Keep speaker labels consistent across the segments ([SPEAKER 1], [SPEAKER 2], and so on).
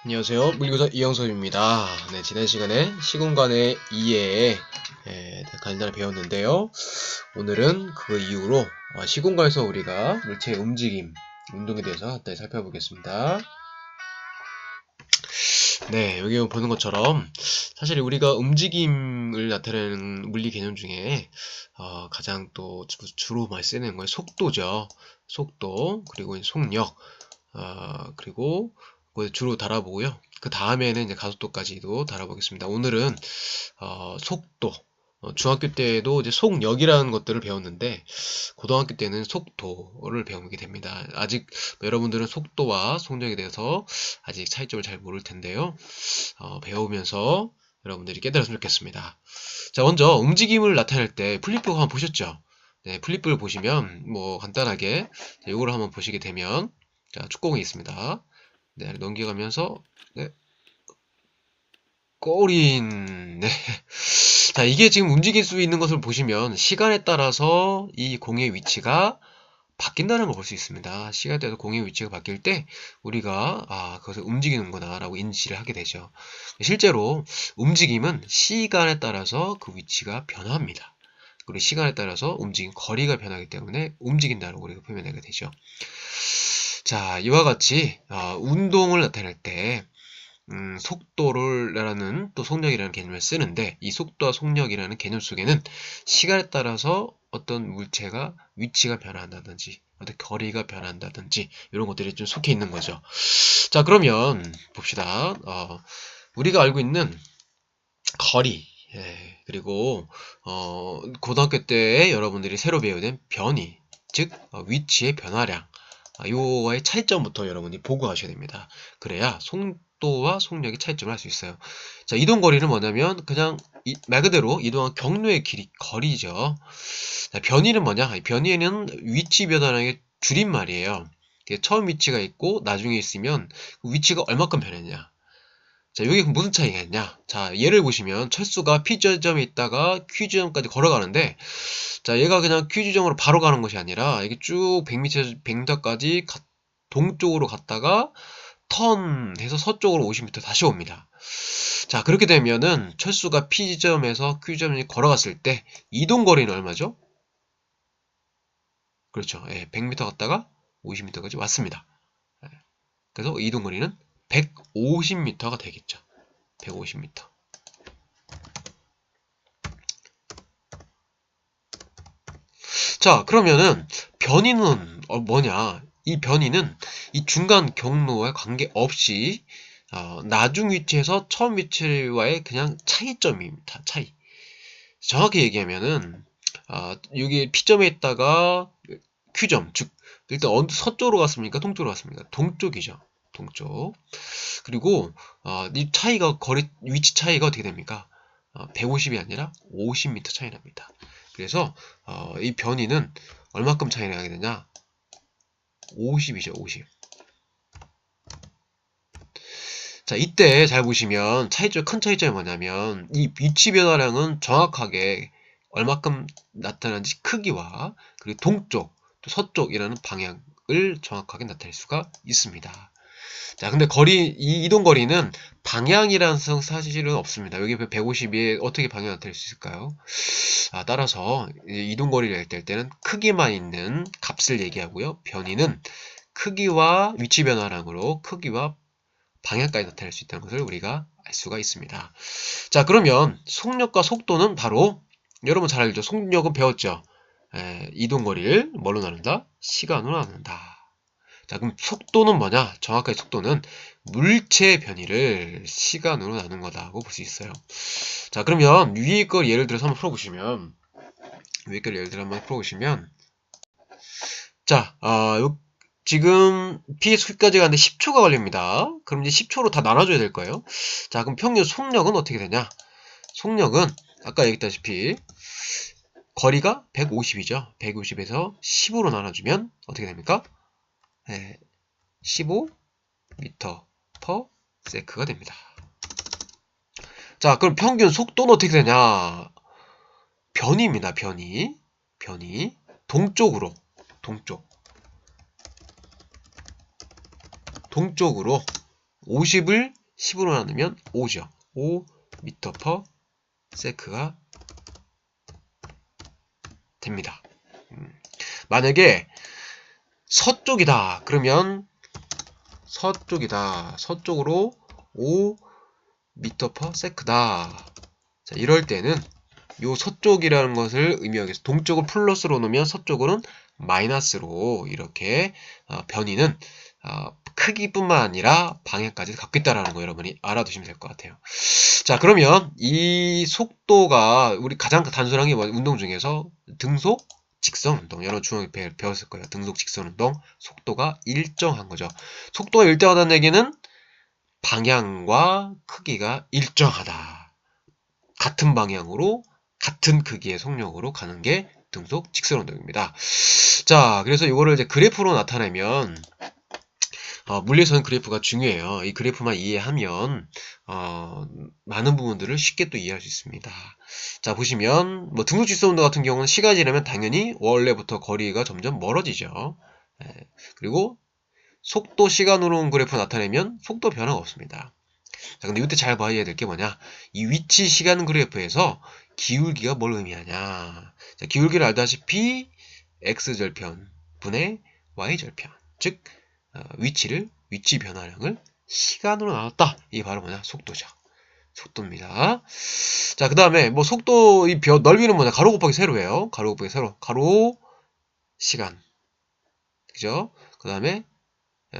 [SPEAKER 1] 안녕하세요. 물리교사 이영섭입니다. 네, 지난 시간에 시공간의 이해 간단히 배웠는데요. 오늘은 그 이후로 시공간에서 우리가 물체의 움직임, 운동에 대해서 간단히 살펴보겠습니다. 네, 여기 보는 것처럼 사실 우리가 움직임을 나타내는 물리 개념 중에 가장 또 주로 많이 쓰는 건 속도죠. 속도, 그리고 속력, 그리고 주로 다뤄보고요. 그 다음에는 이제 가속도까지도 다뤄보겠습니다. 오늘은 속도, 중학교 때도 이제 속력이라는 것들을 배웠는데 고등학교 때는 속도를 배우게 됩니다. 아직 여러분들은 속도와 속력에 대해서 아직 차이점을 잘 모를 텐데요. 배우면서 여러분들이 깨달았으면 좋겠습니다. 자, 먼저 움직임을 나타낼 때 플립북 한번 보셨죠? 네, 플립북을 보시면 뭐 간단하게 이거를 한번 보시게 되면 자, 축구공이 있습니다. 네, 넘겨가면서 네, 골인. 네. 자, 이게 지금 움직일 수 있는 것을 보시면 시간에 따라서 이 공의 위치가 바뀐다는 걸 볼 수 있습니다. 시간에 따라서 공의 위치가 바뀔 때 우리가 그것을 움직이는구나 라고 인지를 하게 되죠. 실제로 움직임은 시간에 따라서 그 위치가 변합니다. 그리고 시간에 따라서 움직임 거리가 변하기 때문에 움직인다고 우리가 표현하게 되죠. 자, 이와 같이 운동을 나타낼 때 속도라는 또 속력이라는 개념을 쓰는데 이 속도와 속력이라는 개념 속에는 시간에 따라서 어떤 물체가 위치가 변한다든지 어떤 거리가 변한다든지 이런 것들이 좀 속해 있는 거죠. 자, 그러면 봅시다. 우리가 알고 있는 거리, 그리고 고등학교 때 여러분들이 새로 배우는 변이, 즉 위치의 변화량, 요와의 차이점부터 여러분이 보고 하셔야 됩니다. 그래야 속도와 속력의 차이점을 알 수 있어요. 자, 이동거리는 뭐냐면 그냥 말 그대로 이동한 경로의 길이 거리죠. 자, 변이는 뭐냐? 변이는 위치 변화량의 줄임말이에요. 처음 위치가 있고 나중에 있으면 그 위치가 얼마큼 변했냐. 자, 여기 무슨 차이가 있냐? 자, 예를 보시면 철수가 P 지점에 있다가 Q 지점까지 걸어가는데 자, 얘가 그냥 Q 지점으로 바로 가는 것이 아니라 이게 쭉 100m, 100m까지 동쪽으로 갔다가 턴해서 서쪽으로 50m 다시 옵니다. 자, 그렇게 되면은 철수가 P 지점에서 Q 지점에 걸어갔을 때 이동거리는 얼마죠? 그렇죠. 100m 갔다가 50m까지 왔습니다. 그래서 이동거리는 150m가 되겠죠. 150m. 자, 그러면은 변이는 뭐냐? 이 변이는 이 중간 경로와 관계없이 나중 위치에서 처음 위치와의 그냥 차이점입니다. 차이. 정확히 얘기하면은 여기 P점에 있다가 Q점, 즉 일단 서쪽으로 갔습니까? 동쪽으로 갔습니까? 동쪽이죠. 동쪽. 그리고 이 차이가 위치 차이가 어떻게 됩니까? 150이 아니라 50m 차이 납니다. 그래서 이 변이는 얼마큼 차이 나게 되냐? 50이죠, 50. 자, 이때 잘 보시면 큰 차이점이 뭐냐면 이 위치 변화량은 정확하게 얼마큼 나타나는지 크기와 그리고 동쪽, 또 서쪽이라는 방향을 정확하게 나타낼 수가 있습니다. 자, 근데 이 이동 거리는 방향이라는 사실은 없습니다. 여기 150이 어떻게 방향 나타낼 수 있을까요? 따라서 이동 거리를 낼 때는 크기만 있는 값을 얘기하고요. 변이는 크기와 위치 변화량으로 크기와 방향까지 나타낼 수 있다는 것을 우리가 알 수가 있습니다. 자, 그러면 속력과 속도는 바로 여러분 잘 알죠? 속력은 배웠죠? 이동거리를 뭘로 나눈다? 시간으로 나눈다. 자, 그럼 속도는 뭐냐? 정확하게 속도는 물체의 변이를 시간으로 나눈 거다고 볼 수 있어요. 자, 그러면 위에 걸 예를 들어서 한번 풀어보시면 자, 지금 P에서까지 가는데 10초가 걸립니다. 그럼 이제 10초로 다 나눠줘야 될 거예요. 자, 그럼 평균 속력은 어떻게 되냐? 속력은 아까 얘기했다시피 거리가 150이죠. 150에서 10으로 나눠주면 어떻게 됩니까? 15m per sec가 됩니다. 자, 그럼 평균 속도는 어떻게 되냐? 변이입니다. 변이. 동쪽으로 동쪽으로 50을 10으로 나누면 5죠. 5m/s가 됩니다. 만약에 서쪽이다. 그러면 서쪽으로 5m/s다. 자, 이럴 때는 요 서쪽이라는 것을 의미하기 위해서 동쪽을 플러스로 놓으면 서쪽으로는 마이너스로 이렇게 변이는 크기뿐만 아니라 방향까지 갖고 있다라는 거 여러분이 알아두시면 될 것 같아요. 자, 그러면 이 속도가 우리 가장 단순한 게 운동 중에서 등속 직선 운동. 여러분 중학교 배웠을 거예요. 등속 직선 운동. 속도가 일정한 거죠. 속도가 일정하다는 얘기는 방향과 크기가 일정하다. 같은 방향으로 같은 크기의 속력으로 가는 게 등속 직선 운동입니다. 자, 그래서 이거를 이제 그래프로 나타내면 물리에서는 그래프가 중요해요. 이 그래프만 이해하면 많은 부분들을 쉽게 또 이해할 수 있습니다. 자, 보시면 뭐 등속 직선 운동 같은 경우는 시간이 지나면 당연히 원래부터 거리가 점점 멀어지죠. 그리고 속도 시간으로 그래프 나타내면 속도 변화가 없습니다. 자, 근데 이때 잘 봐야 될 게 뭐냐? 이 위치 시간 그래프에서 기울기가 뭘 의미하냐? 자, 기울기를 알다시피 x절편 분의 y절편, 즉 위치 변화량을 시간으로 나눴다. 이게 바로 뭐냐? 속도죠. 속도입니다. 자, 그 다음에 뭐 속도 이 넓이는 뭐냐? 가로 곱하기 세로예요. 가로 곱하기 세로. 가로 시간, 그죠? 그 다음에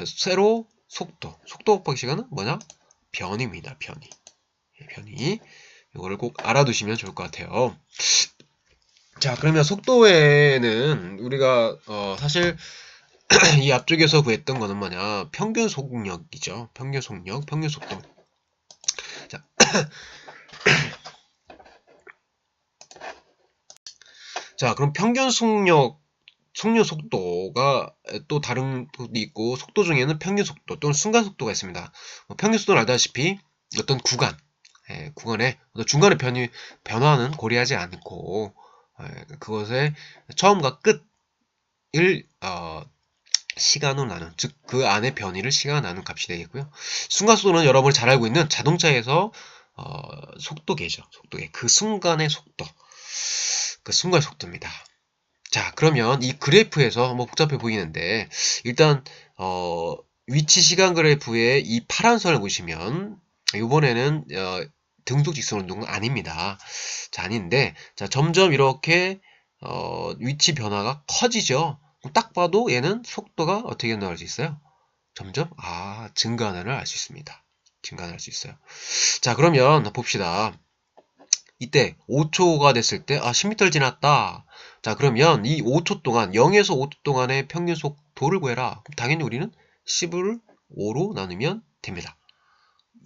[SPEAKER 1] 세로 속도. 속도 곱하기 시간은 뭐냐? 변입니다. 변이. 이거를 꼭 알아두시면 좋을 것 같아요. 자, 그러면 속도에는 우리가 사실 이 앞쪽에서 구했던 거는 뭐냐? 평균 속력이죠. 평균 속력, 평균 속도. 자, 자, 그럼 평균 속력 속도가 또 다른 것도 있고, 속도 중에는 평균 속도 또는 순간 속도가 있습니다. 평균 속도는 알다시피 어떤 구간의 어떤 중간의 변화는 고려하지 않고 그것의 처음과 끝을 시간으로 나눈, 즉 그 안의 변이를 시간으로 나눈 값이 되겠고요. 순간 속도는 여러분이 잘 알고 있는 자동차에서 속도계죠. 속도계. 그 순간의 속도. 그 순간의 속도입니다. 자, 그러면 이 그래프에서 한번 복잡해 보이는데 일단 위치 시간 그래프의 이 파란 선을 보시면 이번에는 등속 직선 운동은 아닙니다. 자, 아닌데 자, 점점 이렇게 위치 변화가 커지죠. 딱 봐도 얘는 속도가 어떻게 나올 수 있어요? 점점 증가하는을 알 수 있습니다. 증가를 할 수 있어요. 자, 그러면 봅시다. 이때 5초가 됐을 때 10m를 지났다. 자, 그러면 이 5초 동안 0에서 5초 동안의 평균 속도를 구해라. 그럼 당연히 우리는 10을 5로 나누면 됩니다.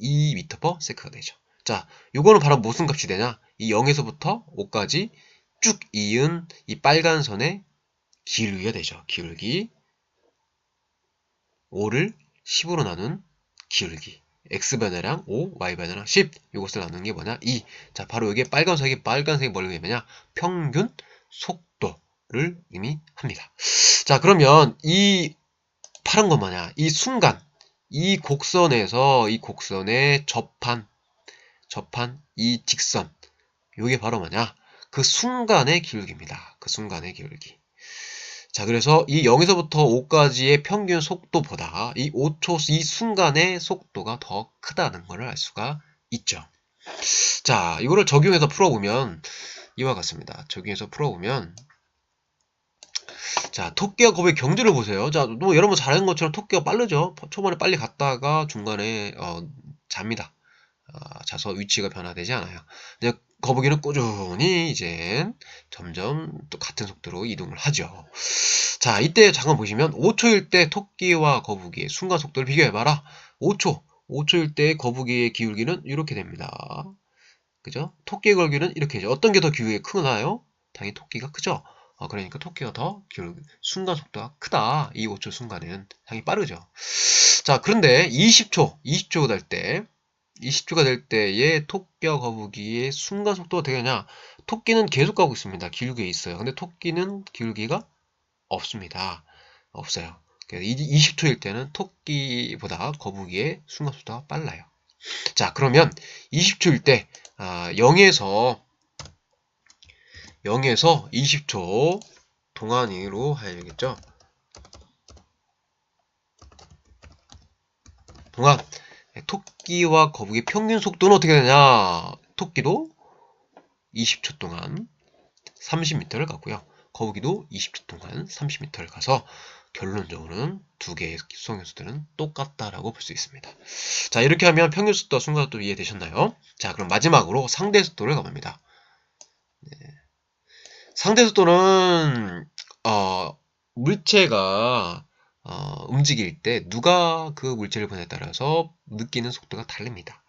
[SPEAKER 1] 2m/s가 되죠. 자, 요거는 바로 무슨 값이 되냐? 이 0에서부터 5까지 쭉 이은 이 빨간 선의 기울기가 되죠. 기울기. 5를 10으로 나눈 기울기. x변화량 5, y변화량 10. 이것을 나누는 게 뭐냐? 2. 자, 바로 이게 빨간색이 뭘 의미하냐? 평균 속도를 의미합니다. 자, 그러면 이 파란 건 뭐냐? 이 순간, 이 곡선의 접한 이 직선. 이게 바로 뭐냐? 그 순간의 기울기입니다. 그 순간의 기울기. 자, 그래서 이 0에서부터 5까지의 평균 속도보다 이 5초, 이 순간의 속도가 더 크다는 것을 알 수가 있죠. 자, 이거를 적용해서 풀어보면 이와 같습니다. 적용해서 풀어보면 자, 토끼와 거북의 경주를 보세요. 자, 뭐 여러분 잘하는 것처럼 토끼가 빠르죠. 초반에 빨리 갔다가 중간에 잡니다. 자서 위치가 변화되지 않아요. 근데 거북이는 꾸준히 이제 점점 또 같은 속도로 이동을 하죠. 자, 이때 잠깐 보시면 5초일 때 토끼와 거북이의 순간 속도를 비교해봐라. 5초일 때 거북이의 기울기는 이렇게 됩니다. 그죠? 토끼의 기울기는 이렇게 되죠. 어떤 게 더 기울기가 크나요? 당연히 토끼가 크죠. 그러니까 토끼가 더 순간 속도가 크다. 이 5초 순간에는 당연히 빠르죠. 자, 그런데 20초가 될 때의 토끼와 거북이의 순간 속도가 어떻게 되냐? 토끼는 계속 가고 있습니다. 기울기에 있어요. 근데 토끼는 기울기가 없습니다. 없어요. 그러니까 20초일 때는 토끼보다 거북이의 순간속도가 빨라요. 자, 그러면 20초일 때 0에서 20초 동안으로 해야겠죠. 동안 토끼와 거북이의 평균 속도는 어떻게 되냐? 토끼도 20초 동안 30m를 가고요. 거북이도 20초 동안 30m를 가서 결론적으로는 두 개의 수송연수들은 똑같다라고 볼 수 있습니다. 자, 이렇게 하면 평균 속도와 순간속도 이해되셨나요? 자, 그럼 마지막으로 상대 속도를 가봅니다. 네. 상대 속도는 물체가 움직일 때 누가 그 물체를 보냐에 따라서 느끼는 속도가 다릅니다.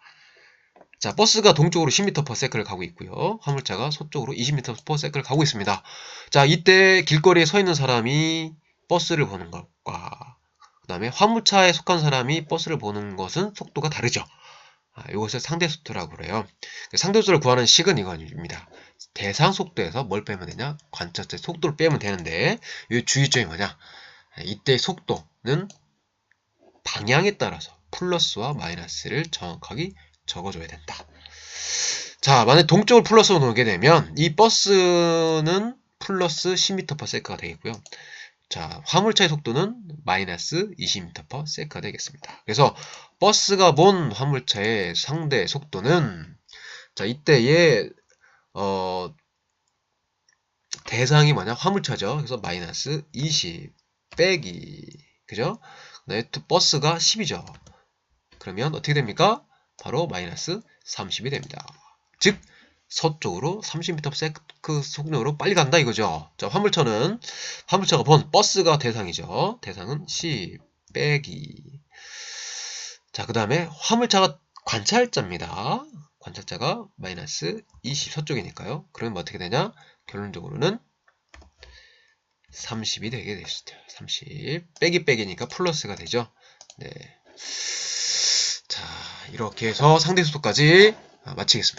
[SPEAKER 1] 자, 버스가 동쪽으로 10m/s를 가고 있고요. 화물차가 서쪽으로 20m/s를 가고 있습니다. 자, 이때 길거리에 서 있는 사람이 버스를 보는 것과 그 다음에 화물차에 속한 사람이 버스를 보는 것은 속도가 다르죠. 이것을 상대 속도라고 그래요. 상대 속도를 구하는 식은 이겁니다. 대상 속도에서 뭘 빼면 되냐? 관찰자의 속도를 빼면 되는데 이 주의점이 뭐냐? 이때 속도는 방향에 따라서 플러스와 마이너스를 정확하게 적어줘야 된다. 자, 만약 동쪽을 플러스로 놓게 되면 이 버스는 플러스 10m/s가 되겠고요. 자, 화물차의 속도는 마이너스 20m/s가 되겠습니다. 그래서 버스가 본 화물차의 상대 속도는 자, 이때의 대상이 뭐냐? 화물차죠. 그래서 마이너스 20 빼기 그죠? 네, 버스가 10이죠. 그러면 어떻게 됩니까? 바로 마이너스 30이 됩니다. 즉 서쪽으로 30m/s 속력으로 빨리 간다 이거죠. 자, 화물차가 본 버스가 대상이죠. 대상은 10 빼기. 자, 그 다음에 화물차가 관찰자입니다. 관찰자가 마이너스 20 서쪽이니까요. 그러면 어떻게 되냐? 결론적으로는 30이 되게 되시죠. 30 빼기니까 플러스가 되죠. 네. 자, 이렇게 해서 상대 속도까지 마치겠습니다.